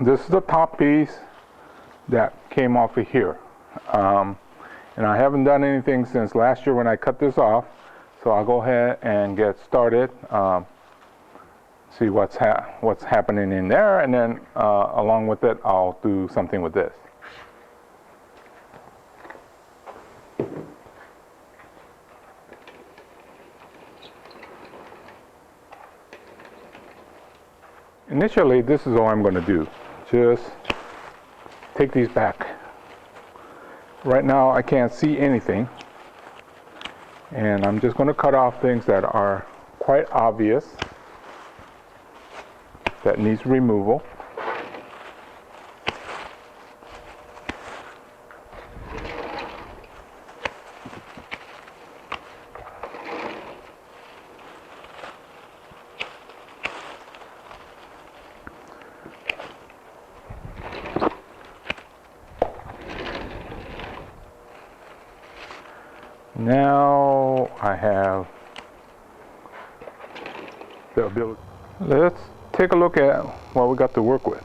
this is the top piece that came off of here. And I haven't done anything since last year when I cut this off. So I'll go ahead and get started, see what's happening in there, and then along with it, I'll do something with this. Initially, this is all I'm going to do. Just take these back. Right now, I can't see anything. And I'm just going to cut off things that are quite obvious, that needs removal. Now I have the ability. Let's take a look at what we got to work with.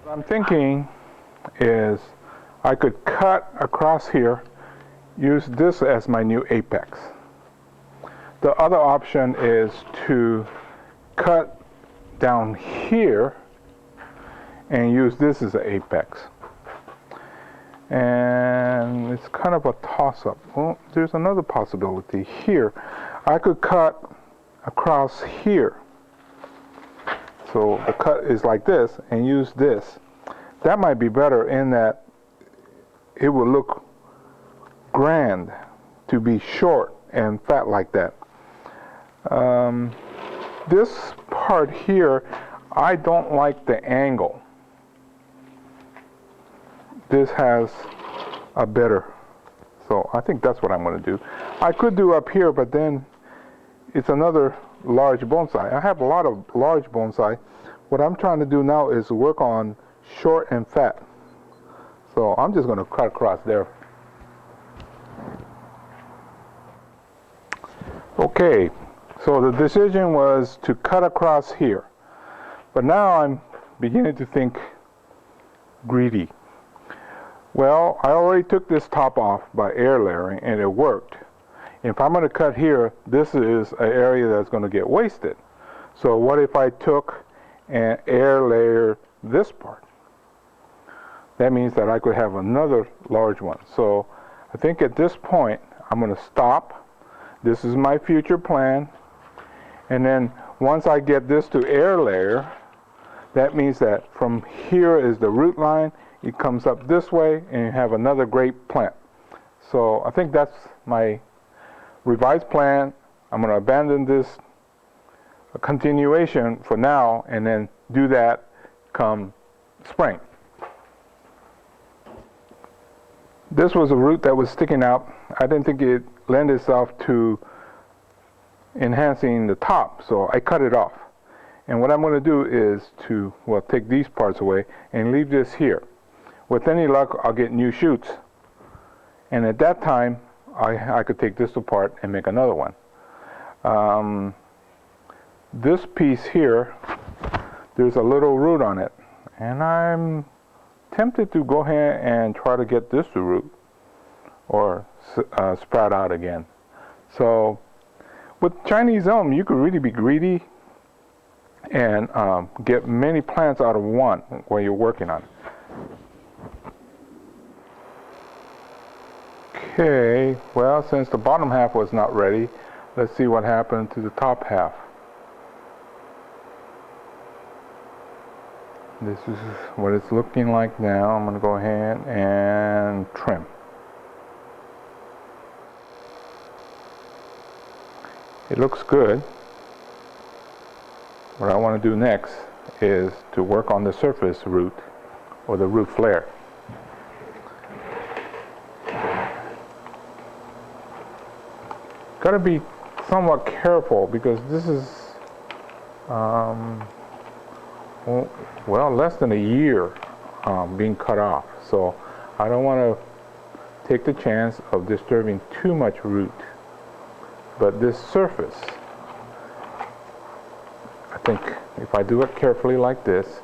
What I'm thinking is I could cut across here, use this as my new apex. The other option is to cut down here and use this as an apex. And it's kind of a toss-up. Well, there's another possibility here. I could cut across here. So the cut is like this, and use this. That might be better in that it will look grand to be short and fat like that. This part here, I don't like the angle. This has a better. So I think that's what I'm going to do. I could do up here, but then it's another large bonsai. I have a lot of large bonsai. What I'm trying to do now is work on short and fat. So I'm just going to cut across there. Okay, so the decision was to cut across here. But now I'm beginning to think greedy. Well, I already took this top off by air layering and it worked. If I'm going to cut here, this is an area that's going to get wasted. So what if I took and air layer this part? That means that I could have another large one. So I think at this point, I'm going to stop. This is my future plan. And then once I get this to air layer, that means that from here is the root line. It comes up this way and you have another great plant. So I think that's my revised plan. I'm going to abandon this continuation for now and then do that come spring. This was a root that was sticking out. I didn't think it lent itself to enhancing the top, so I cut it off. And what I'm going to do is to, well, take these parts away and leave this here. With any luck, I'll get new shoots. And at that time, I could take this apart and make another one. This piece here, there's a little root on it. And I'm tempted to go ahead and try to get this to root or sprout out again. So with Chinese elm, you could really be greedy and get many plants out of one while you're working on it. Okay, well, since the bottom half was not ready, let's see what happened to the top half. This is what it's looking like now. I'm going to go ahead and trim. It looks good. what I want to do next is to work on the surface root or the root flare. Got to be somewhat careful because this is well, less than a year being cut off, so I don't want to take the chance of disturbing too much root. But this surface, I think if I do it carefully like this,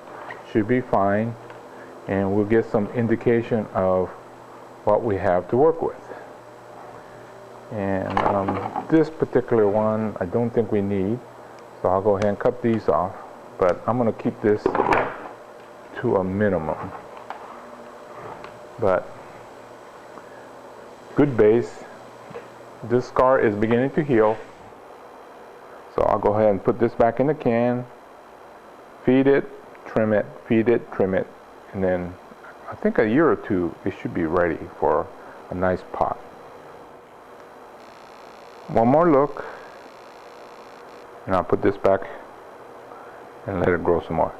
should be fine, and we'll get some indication of what we have to work with. And this particular one I don't think we need, so I'll go ahead and cut these off, but I'm going to keep this to a minimum. But good base. This scar is beginning to heal, so I'll go ahead and put this back in the can, feed it, trim it, feed it, trim it, and then I think a year or two it should be ready for a nice pot. One more look, and I'll put this back and let it grow some more.